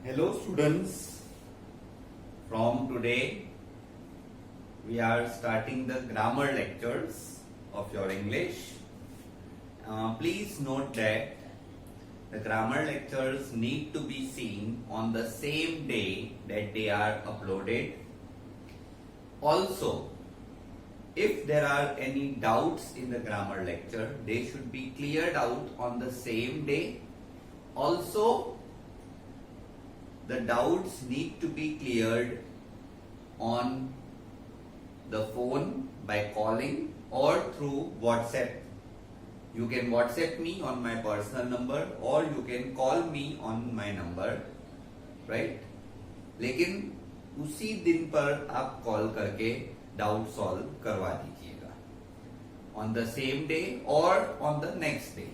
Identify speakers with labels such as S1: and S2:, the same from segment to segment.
S1: Hello students, from today we are starting the grammar lectures of your English. Please note that the grammar lectures need to be seen on the same day that they are uploaded. Also, if there are any doubts in the grammar lecture, they should be cleared out on the same day. Also, the doubts need to be cleared on the phone by calling or through WhatsApp. You can WhatsApp me on my personal number or you can call me on my number, right? लेकिन उसी दिन पर आप call करके doubt solve करवा दीजिएगा on the same day or on the next day.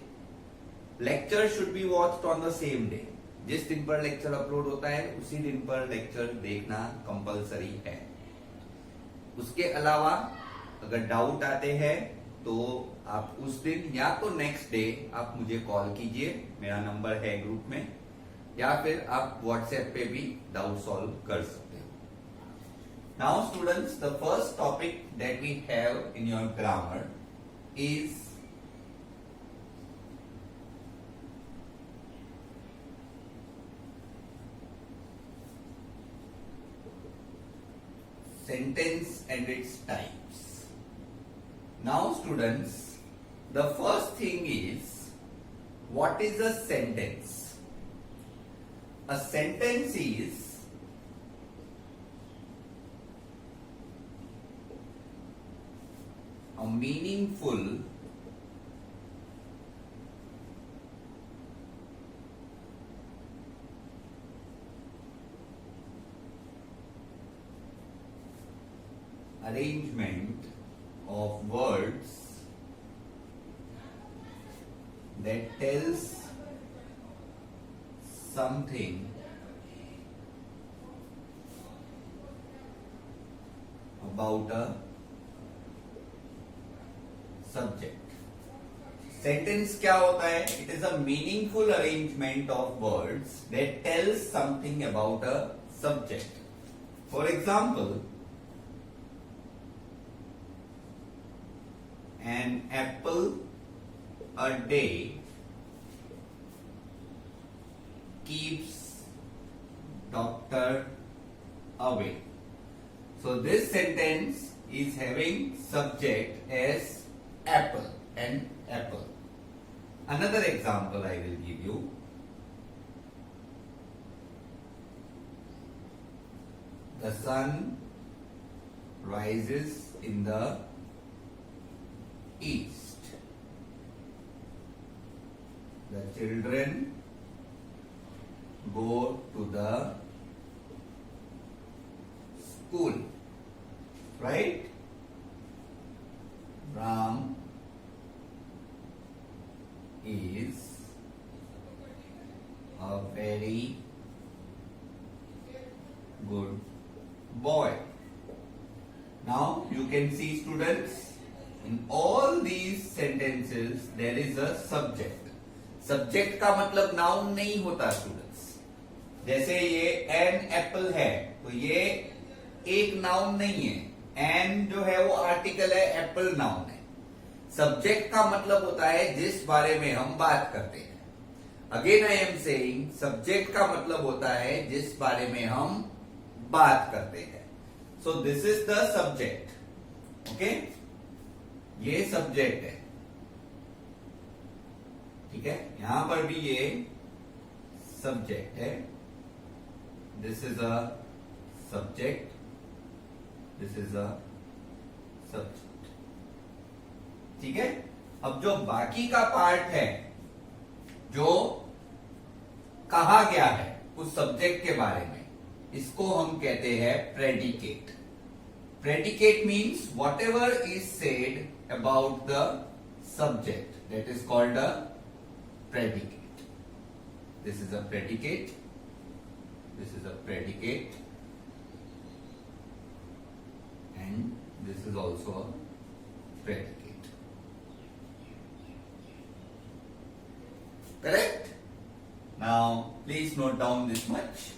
S1: Lecture should be watched on the same day. जिस दिन पर लेक्चर अपलोड होता है उसी दिन पर लेक्चर देखना कंपलसरी है. उसके अलावा अगर डाउट आते हैं तो आप उस दिन या तो नेक्स्ट डे आप मुझे कॉल कीजिए, मेरा नंबर है ग्रुप में, या फिर आप व्हाट्सएप पे भी डाउट सॉल्व कर सकते हो. Now students, the first topic that we have in your grammar is sentence and its types. Now students, the first thing is, what is a sentence? A sentence is a meaningful arrangement of words that tells something about a subject. Sentence क्या होता है? It is a meaningful arrangement of words that tells something about a subject. For example, an apple a day keeps doctor away. So this sentence is having subject as apple and apple. Another example I will give you. The sun rises in the east. The children go to the school, right? Ram is a very good boy. Now you can see, students, in all these sentences there is a subject. Subject का मतलब noun नहीं होता students. जैसे ये an apple है तो ये एक noun नहीं है. an जो है वो आर्टिकल है, apple noun है. सब्जेक्ट का मतलब होता है जिस बारे में हम बात करते हैं. Again I am saying, subject का मतलब होता है जिस बारे में हम बात करते हैं. सो this is the subject. Okay, ये सब्जेक्ट है, ठीक है. यहां पर भी ये सब्जेक्ट है. This is a subject, this is a subject, ठीक है. अब जो बाकी का पार्ट है जो कहा गया है उस सब्जेक्ट के बारे में, इसको हम कहते हैं predicate. Predicate means whatever is said about the subject, that is called a predicate. This is a predicate. This is a predicate. And this is also a predicate. Correct? Now, please note down this much.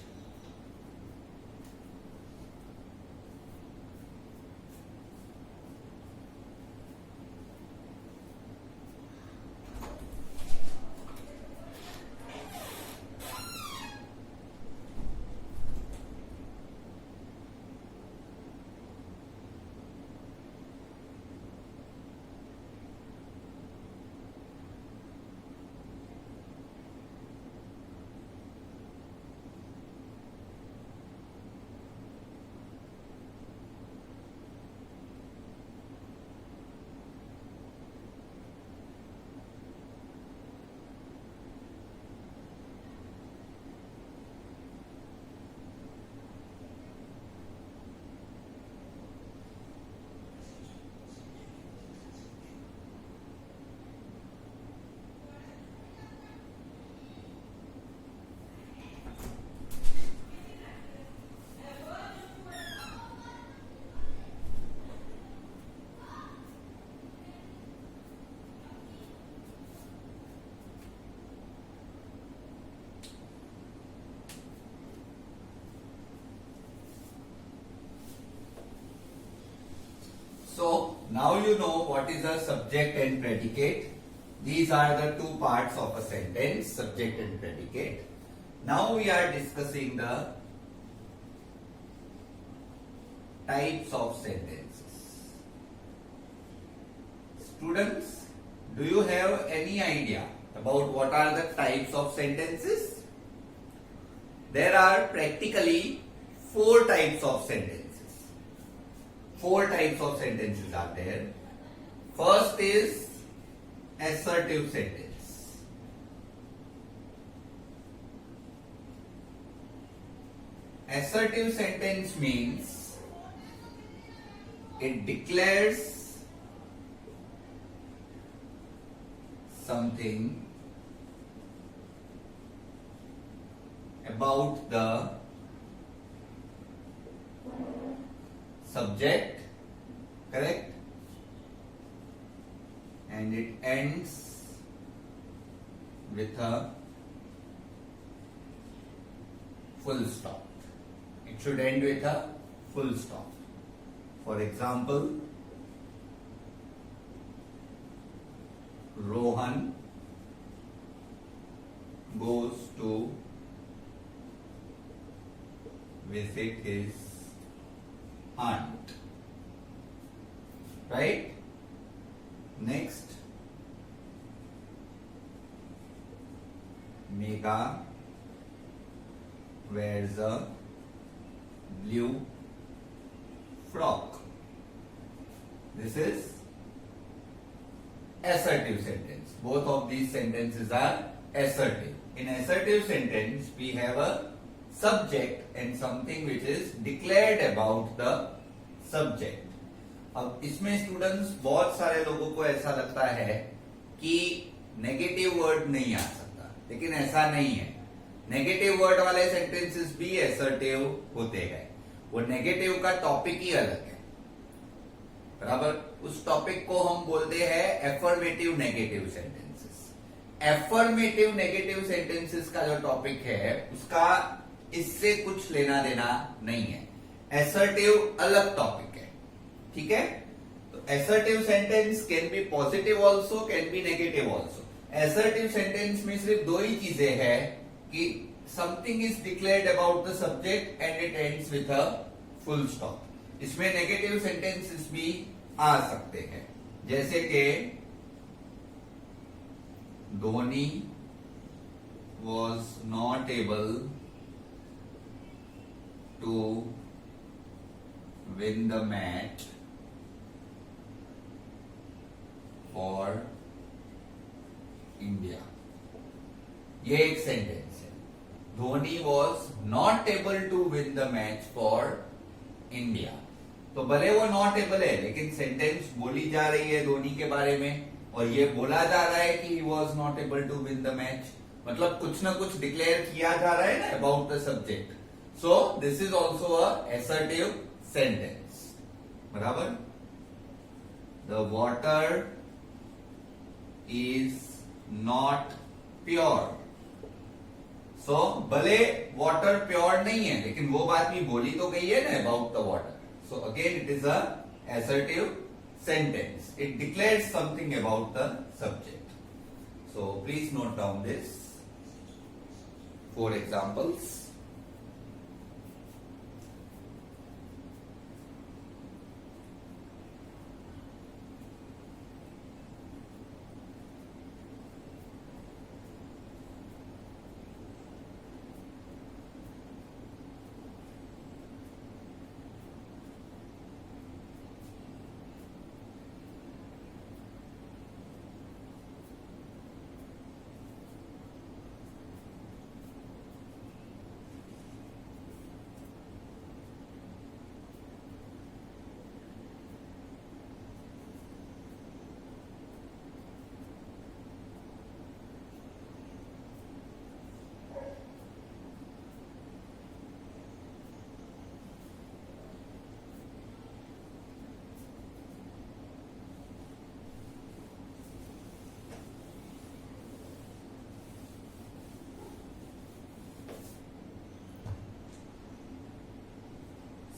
S1: Now you know what is a subject and predicate. These are the two parts of a sentence, subject and predicate. Now we are discussing the types of sentences. Students, do you have any idea about what are the types of sentences? There are practically 4 types of sentences. 4 types of sentences are there. First is assertive sentence. Assertive sentence means it declares something about the subject, correct? And it ends with a full stop. It should end with a full stop. For example, Rohan goes to visit his aunt. Right? Next, Megha wears a blue frock. This is assertive sentence. Both of these sentences are assertive. In assertive sentence, we have a subject and something which is declared about the subject. अब इसमें students बहुत सारे लोगों को ऐसा लगता है कि नेगेटिव वर्ड नहीं आ सकता, लेकिन ऐसा नहीं है. नेगेटिव वर्ड वाले सेंटेंसेस भी असर्टिव होते गए. वो नेगेटिव का टॉपिक ही अलग है, बराबर. उस टॉपिक को हम बोलते हैं affirmative negative sentences. Affirmative negative sentences का जो टॉपिक है उसका इससे कुछ लेना देना नहीं है. असर्टिव अलग टॉपिक है, ठीक है. तो assertive sentence can be positive also, can be negative also. Assertive sentence में सिर्फ 2 ही चीजें हैं कि something is declared about the subject and it ends with a full stop. इसमें नेगेटिव सेंटेंसेस भी आ सकते हैं, जैसे कि Dhoni was not able to win the match for India. ये एक सेंटेंस है. Dhoni was not able to win the match for India. तो भले वो नॉट एबल है, लेकिन सेंटेंस बोली जा रही है धोनी के बारे में, और ये बोला जा रहा है कि he was not able to win the match. मतलब कुछ ना कुछ डिक्लेयर किया जा रहा है ना about the subject. So this is also a assertive sentence. बराबर. The water is not pure. So भले water pure नहीं है, लेकिन वो बात भी बोली तो गई है ना about the water. So again it is a assertive sentence. It declares something about the subject. So please note down this. 4 examples.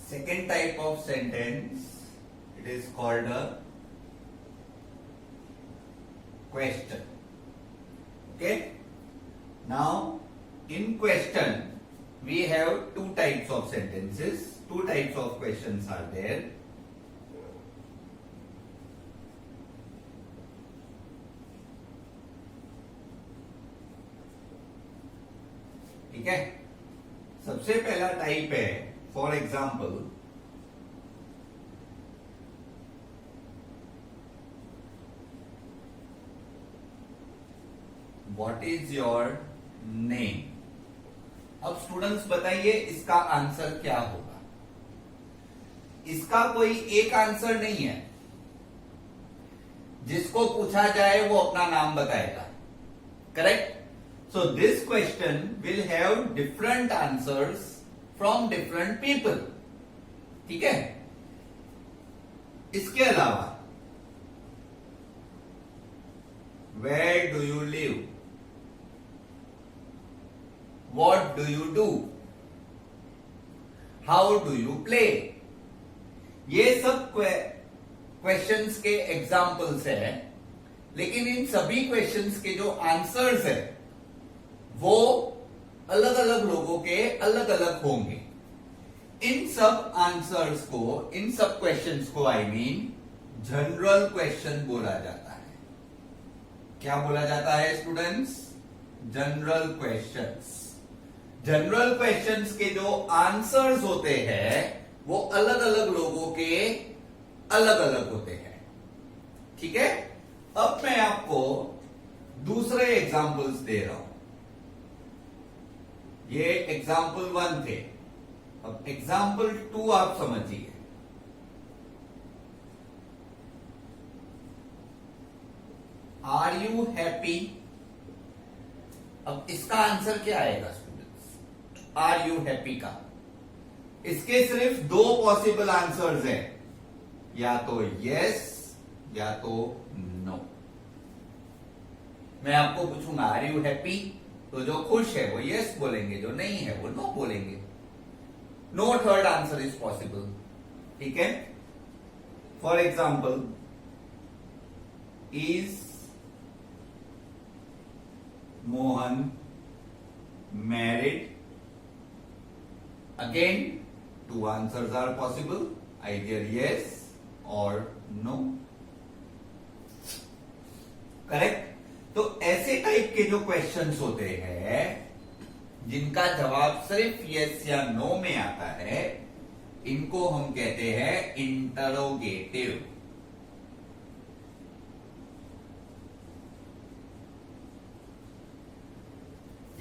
S1: Second type of sentence, it is called a question. Okay, now in question we have two types of sentences, two types of questions are there. ठीक है, सबसे पहला type है for example what is your name. अब students बताइए इसका answer क्या होगा. इसका कोई एक आंसर नहीं है. जिसको पूछा जाए वो अपना नाम बताएगा. Correct. So this question will have different answers from different people. ठीक है. इसके अलावा where do you live? What do you do? How do you play? ये सब क्वेश्चंस के एग्जाम्पल्स है. लेकिन इन सभी क्वेश्चंस के जो आंसर्स है वो अलग अलग लोगों के अलग अलग होंगे. इन सब आंसर्स को, इन सब क्वेश्चंस को आई मीन जनरल क्वेश्चन बोला जाता है. क्या बोला जाता है students? General questions. General questions के जो आंसर्स होते हैं वो अलग अलग लोगों के अलग अलग होते हैं. ठीक है. अब मैं आपको दूसरे एग्जाम्पल्स दे रहा हूं. ये एग्जाम्पल 1 थे. अब एग्जाम्पल 2 आप समझिए. Are you happy? अब इसका आंसर क्या आएगा स्टूडेंट्स? आर यू हैप्पी का इसके सिर्फ दो पॉसिबल आंसर्स हैं, या तो यस या तो नो. मैं आपको पूछूंगा आर यू हैप्पी, तो जो खुश है वो यस बोलेंगे, जो नहीं है वो नो बोलेंगे. No third answer is possible. ठीक है. For example is Mohan married? Again two answers are possible, either yes or no. Correct. तो ऐसे टाइप के जो क्वेश्चंस होते हैं जिनका जवाब सिर्फ यस या नो में आता है, इनको हम कहते हैं इंटरोगेटिव.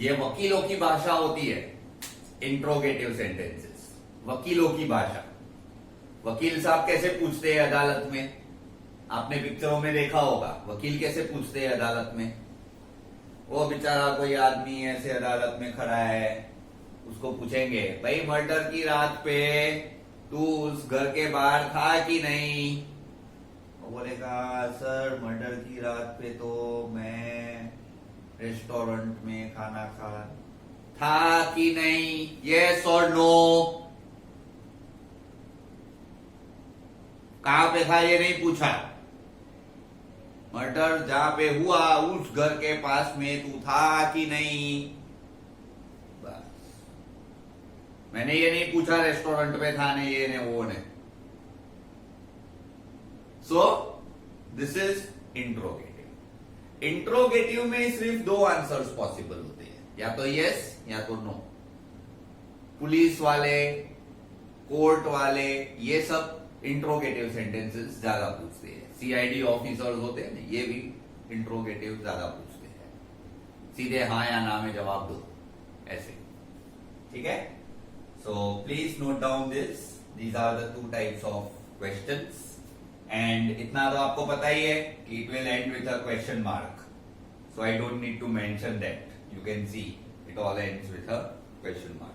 S1: ये वकीलों की भाषा होती है. इंट्रोगेटिव सेंटेंसेस वकीलों की भाषा. वकील साहब कैसे पूछते हैं अदालत में? आपने पिक्चरों में देखा होगा वकील कैसे पूछते हैं अदालत में. वो बेचारा कोई आदमी ऐसे अदालत में खड़ा है, उसको पूछेंगे भाई मर्डर की रात पे तू उस घर के बाहर था कि नहीं? वो बोलेगा सर मर्डर की रात पे तो मैं रेस्टोरेंट में खाना खा था कि नहीं. Yes or no. कहां पे था ये नहीं पूछा. मर्डर जहां पे हुआ उस घर के पास में तू था कि नहीं. बस. मैंने ये नहीं पूछा रेस्टोरेंट पे था नहीं, ये ने वो ने. सो दिस इज इंट्रोगेटिव. इंट्रोगेटिव में सिर्फ दो आंसर्स पॉसिबल होते हैं, या तो यस या तो नो. पुलिस वाले, कोर्ट वाले, ये सब इंट्रोगेटिव सेंटेंसेस ज्यादा पूछते हैं. सीआईडी ऑफिसर्स होते हैं ना, ये भी इंट्रोगेटिव ज्यादा पूछते हैं. सीधे हाँ या ना में जवाब दो ऐसे. ठीक है. So please note down this. These are the two types of questions. And इतना तो आपको पता ही है कि it will end with a question mark. So I don't need to mention that. You can see it all ends with a question mark.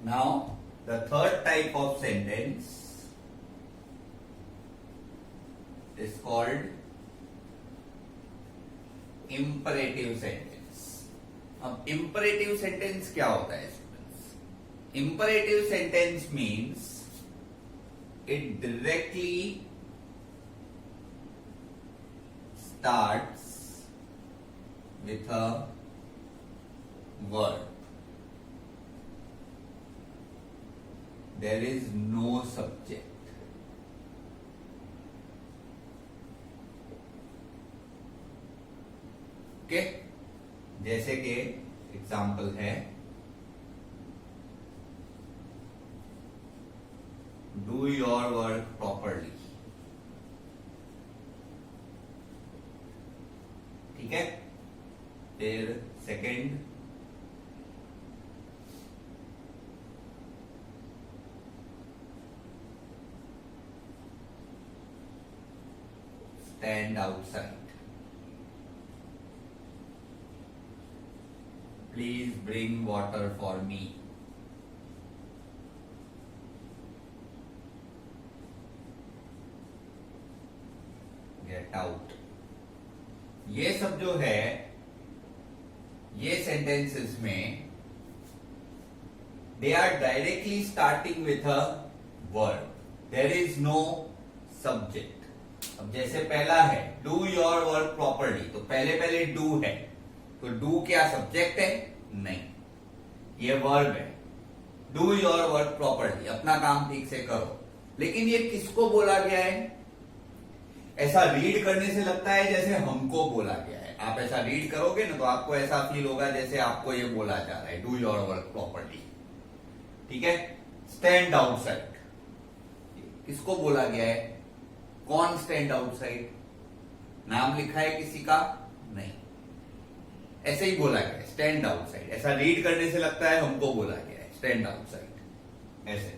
S1: Now, the third type of sentence is called imperative sentence. अब imperative sentence क्या होता है students? Imperative sentence means it directly starts with a verb. There is no subject. Okay, जैसे कि example है do your work properly. ठीक है. फिर second, stand outside. Please bring water for me. Get out. ये सब जो है, ये sentences में they are directly starting with a verb. There is no subject. अब जैसे पहला है डू योर वर्क प्रॉपरली, तो पहले पहले डू है, तो डू क्या सब्जेक्ट है? नहीं, ये वर्ब है. डू योर वर्क प्रॉपरली, अपना काम ठीक से करो. लेकिन ये किसको बोला गया है? ऐसा रीड करने से लगता है जैसे हमको बोला गया है. आप ऐसा रीड करोगे ना तो आपको ऐसा फील होगा जैसे आपको ये बोला जा रहा है, डू योर वर्क प्रॉपरली. ठीक है. स्टैंड आउटसाइड, किसको बोला गया है? कौन स्टैंड आउटसाइड? नाम लिखा है किसी का? नहीं, ऐसे ही बोला गया है स्टैंड आउटसाइड. ऐसा रीड करने से लगता है हमको बोला गया है स्टैंड आउटसाइड. ऐसे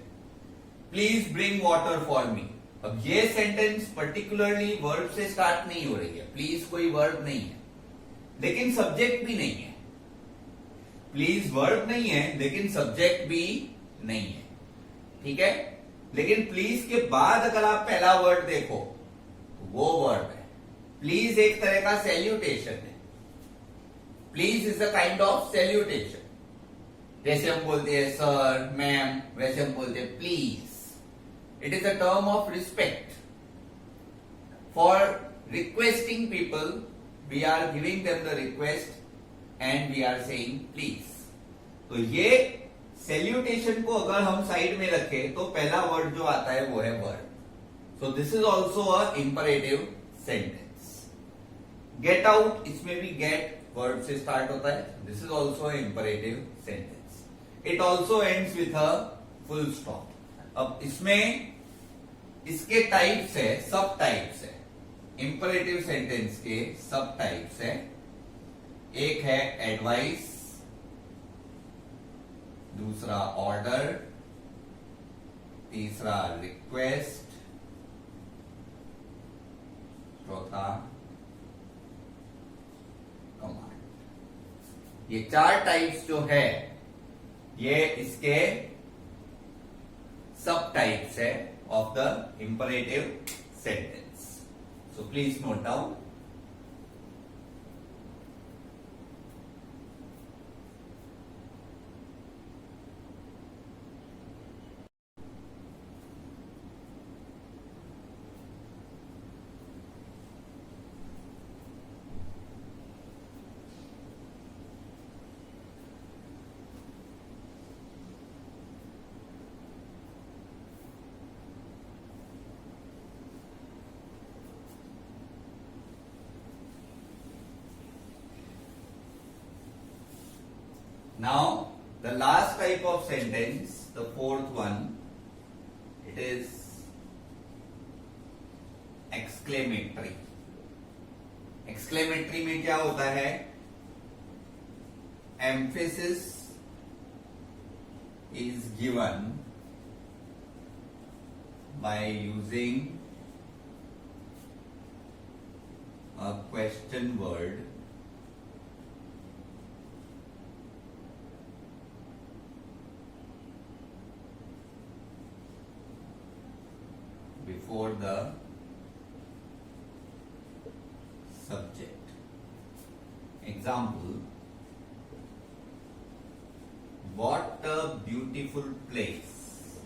S1: please bring water for me. अब ये सेंटेंस पर्टिकुलरली वर्ब से स्टार्ट नहीं हो रही है. प्लीज कोई वर्ब नहीं है, लेकिन सब्जेक्ट भी नहीं है. प्लीज वर्ब नहीं है लेकिन सब्जेक्ट भी नहीं है. ठीक है. लेकिन प्लीज के बाद अगर आप पहला वर्ड देखो तो वो वर्ड है. प्लीज एक तरह का सैल्यूटेशन है. Please is a kind of salutation. जैसे हम बोलते हैं सर, मैम, वैसे हम बोलते हैं please. It is a term of respect. For requesting people we are giving them the request and we are saying please. तो ये सैल्यूटेशन को अगर हम साइड में रखें तो पहला वर्ड जो आता है वो है verb. So this is also a imperative sentence. Get out, इसमें भी गेट वर्ड से स्टार्ट होता है. This is also imperative sentence. It also ends with a full stop. अब इसमें इसके टाइप्स है, सब टाइप्स है. इंपरेटिव सेंटेंस के सब टाइप्स है. एक है एडवाइस, दूसरा ऑर्डर, तीसरा रिक्वेस्ट, चौथा कमांड. ये चार टाइप्स जो है ये इसके सब टाइप्स है of the imperative sentence. So please note down. Now, the last type of sentence, the fourth one, it is exclamatory. Exclamatory में क्या होता है? Emphasis is given by using a question word before the subject. Example, what a beautiful place.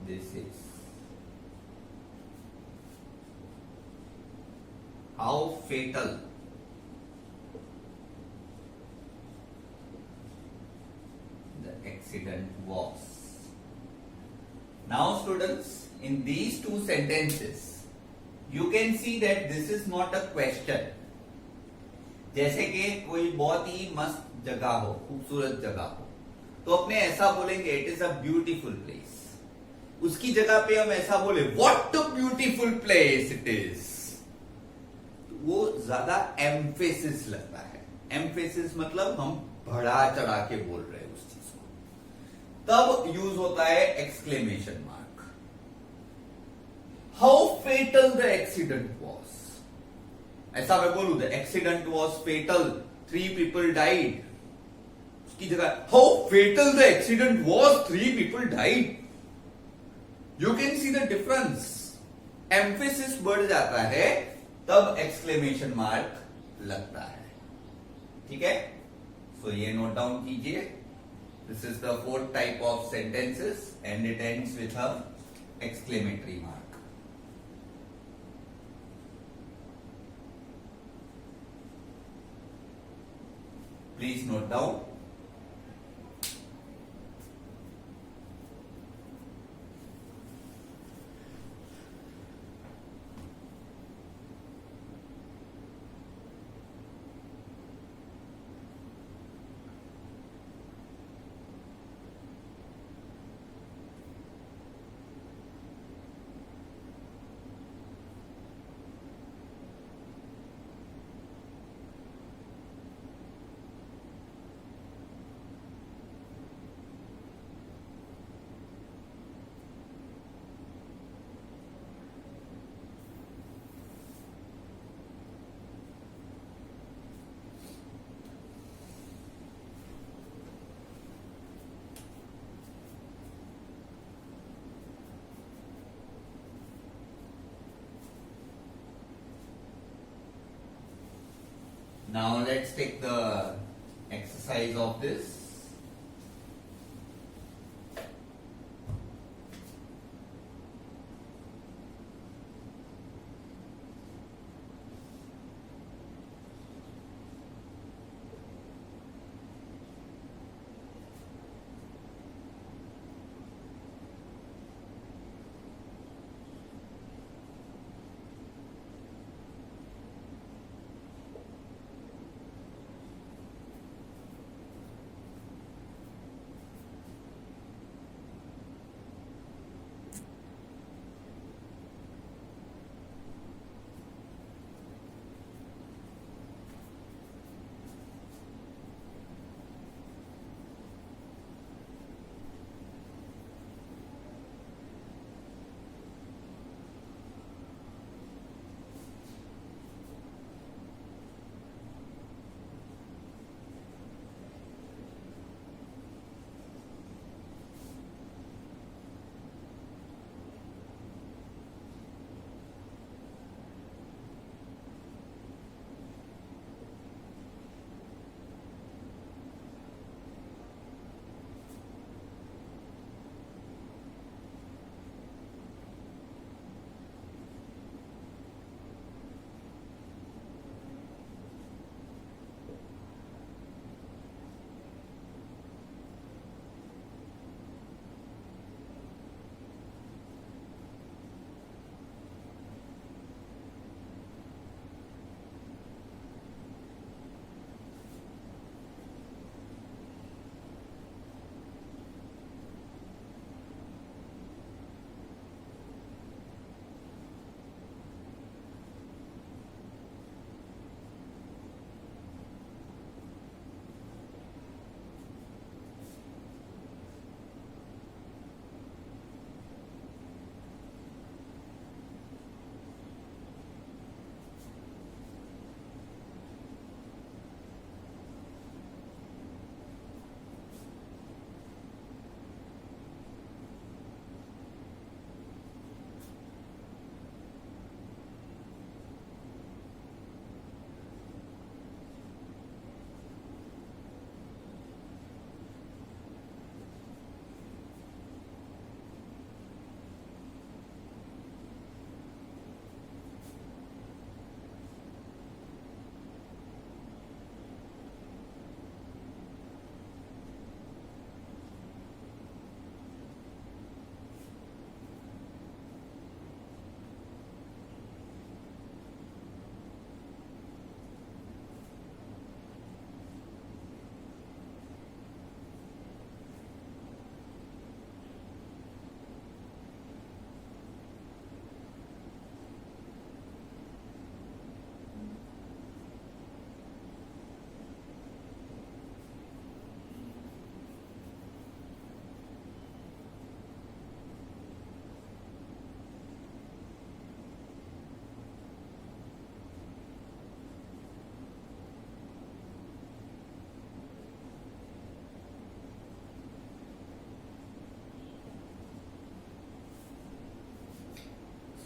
S1: This is. How fatal the accident was. Now students, in these two sentences you can see that this is not a question. जैसे कि कोई बहुत ही मस्त जगह हो, खूबसूरत जगह हो, तो अपने ऐसा बोलेंगे it is a beautiful place. उसकी जगह पे हम ऐसा बोले what a beautiful place it is, वो ज्यादा एम्फेसिस लगता है. एम्फेसिस मतलब हम बढ़ा चढ़ा के बोल रहे हैं उस चीज को. तब यूज होता है exclamation mark. How fatal the accident was. ऐसा मैं बोलू the accident was fatal, 3 people died. उसकी जगह how fatal the accident was, 3 people died. You can see the difference. Emphasis बढ़ जाता है तब एक्सक्लेमेशन मार्क लगता है. ठीक है, सो ये नोट डाउन कीजिए. This is the 4th type of sentences and it ends with a exclamatory mark. Please note down. Now let's take the exercise of this.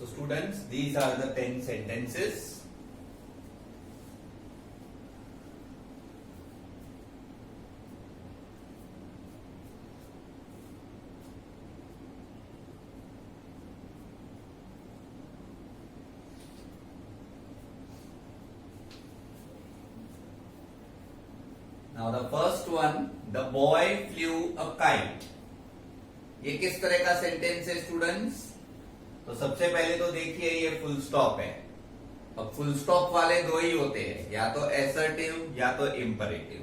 S1: So students, these are the 10 sentences. Now the first one, the boy flew a kite. ये किस तरह का sentence है students? तो सबसे पहले तो देखिए ये फुल स्टॉप है. अब फुल स्टॉप वाले दो ही होते हैं, या तो एसर्टिव या तो इंपरेटिव.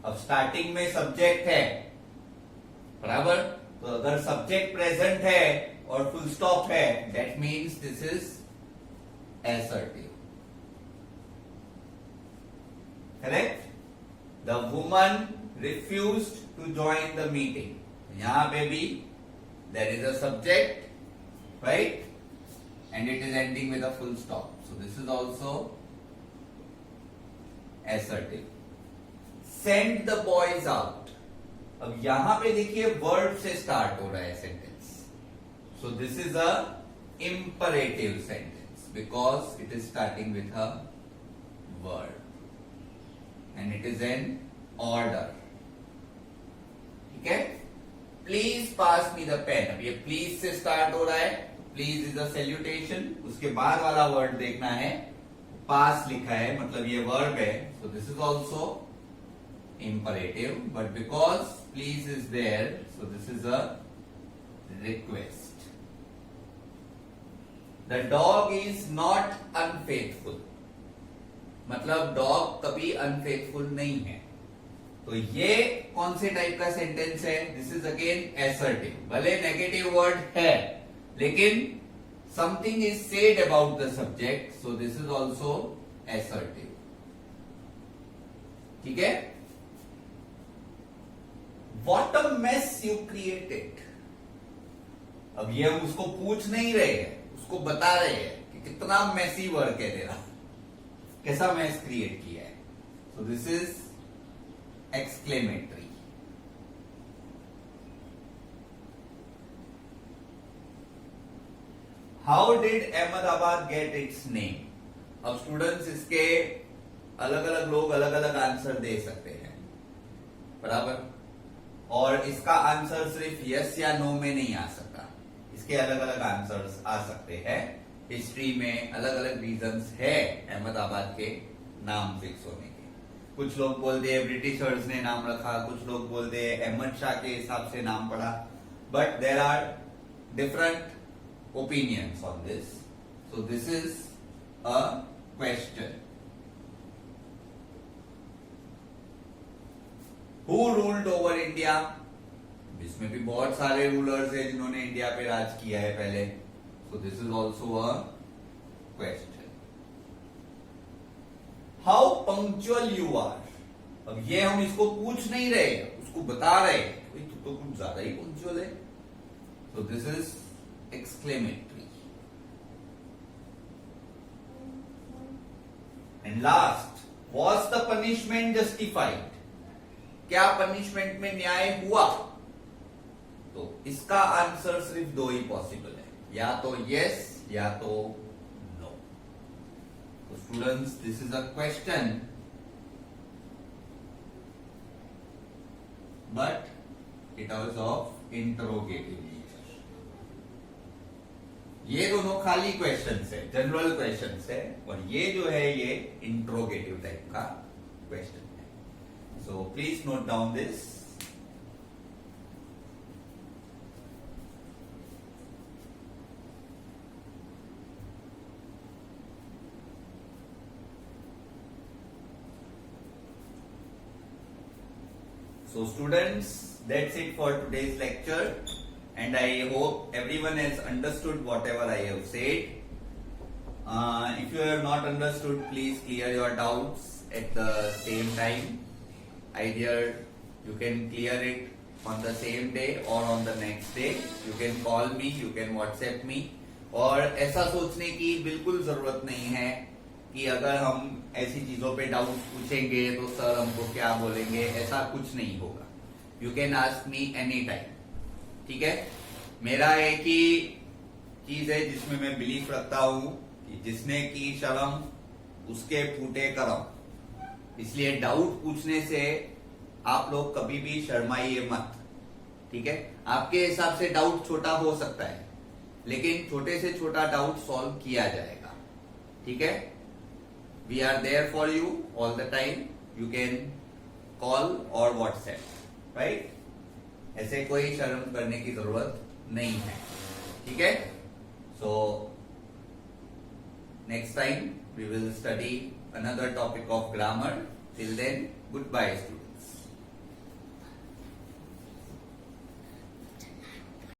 S1: अब स्टार्टिंग में सब्जेक्ट है, बराबर. तो अगर सब्जेक्ट प्रेजेंट है और फुल स्टॉप है, that means this is assertive. Correct? The woman refused to join the meeting. यहाँ पे भी there is a subject, right? And it is ending with a full stop. So this is also assertive. Send the boys out. अब यहाँ पे देखिए verb से start हो रहा है sentence. So this is a imperative sentence because it is starting with a verb. And it is an order. ठीक है? Please pass me the pen. अब ये please से start हो रहा है. Please is a salutation. उसके बाद वाला word देखना है. Pass लिखा है, मतलब ये verb है. So this is also imperative. But because please is there, so this is a request. The dog is not unfaithful. मतलब डॉग कभी अनफेथफुल नहीं है. तो ये कौन से टाइप का सेंटेंस है? This is again assertive. भले नेगेटिव वर्ड है, लेकिन something is said about the subject, so this is also assertive. ठीक है? What a mess you created. अब ये हम उसको पूछ नहीं रहे हैं, उसको बता रहे हैं कि कितना मेसी वर्क है तेरा, कैसा मैस क्रिएट किया है. So this is exclamatory. How did Ahmedabad get its name. अब स्टूडेंट्स इसके अलग अलग लोग अलग अलग आंसर दे सकते हैं, बराबर. और इसका आंसर सिर्फ यस या नो में नहीं आ सकता, इसके अलग अलग आंसर्स आ सकते हैं. हिस्ट्री में अलग अलग रीजंस है अहमदाबाद के नाम फिक्स होने के. कुछ लोग बोलते हैं ब्रिटिशर्स ने नाम रखा, कुछ लोग बोलते हैं अहमद शाह के हिसाब से नाम पड़ा. But there are different opinions on this. So this is a question. Who ruled over India. इसमें भी बहुत सारे रूलर्स हैं जिन्होंने इंडिया पे राज किया है पहले. So this is also a question. How punctual you are. अब ये हम इसको पूछ नहीं रहे, उसको बता रहे हैं, तू तो कुछ ज्यादा ही पंक्चुअल है. So this is exclamatory. And last, was the punishment justified. क्या पनिशमेंट में न्याय हुआ. तो इसका आंसर सिर्फ दो ही पॉसिबल है, या तो यस या तो नो. तो students, this is a question, but it is of interrogative nature. ये दोनों खाली क्वेश्चंस है, जनरल क्वेश्चंस है, और ये जो है ये इंटरोगेटिव टाइप का क्वेश्चन है. So please note down this. So students, that's it for today's lecture, and I hope everyone has understood whatever I have said. If you have not understood, please clear your doubts at the same time. Either you can clear it on the same day or on the next day. You can call me, you can WhatsApp me. और ऐसा सोचने की बिल्कुल जरूरत नहीं है कि अगर हम ऐसी चीजों पे डाउट पूछेंगे तो सर हमको क्या बोलेंगे. ऐसा कुछ नहीं होगा. You can ask me any time. ठीक है? मेरा है कि चीज है जिसमें मैं बिलीफ रखता हूं कि जिसने की शर्म उसके फूटे करम। इसलिए डाउट पूछने से आप लोग कभी भी शर्माइए मत, ठीक है। आपके हिसाब से डाउट छोटा हो सकता है, लेकिन छोटे से छोटा डाउट सॉल्व किया जाएगा, ठीक है। We are there for you all the time. You can call or WhatsApp, right. ऐसे कोई शर्म करने की जरूरत नहीं है, ठीक है। So next time we will study another topic of grammar. Till then, goodbye students.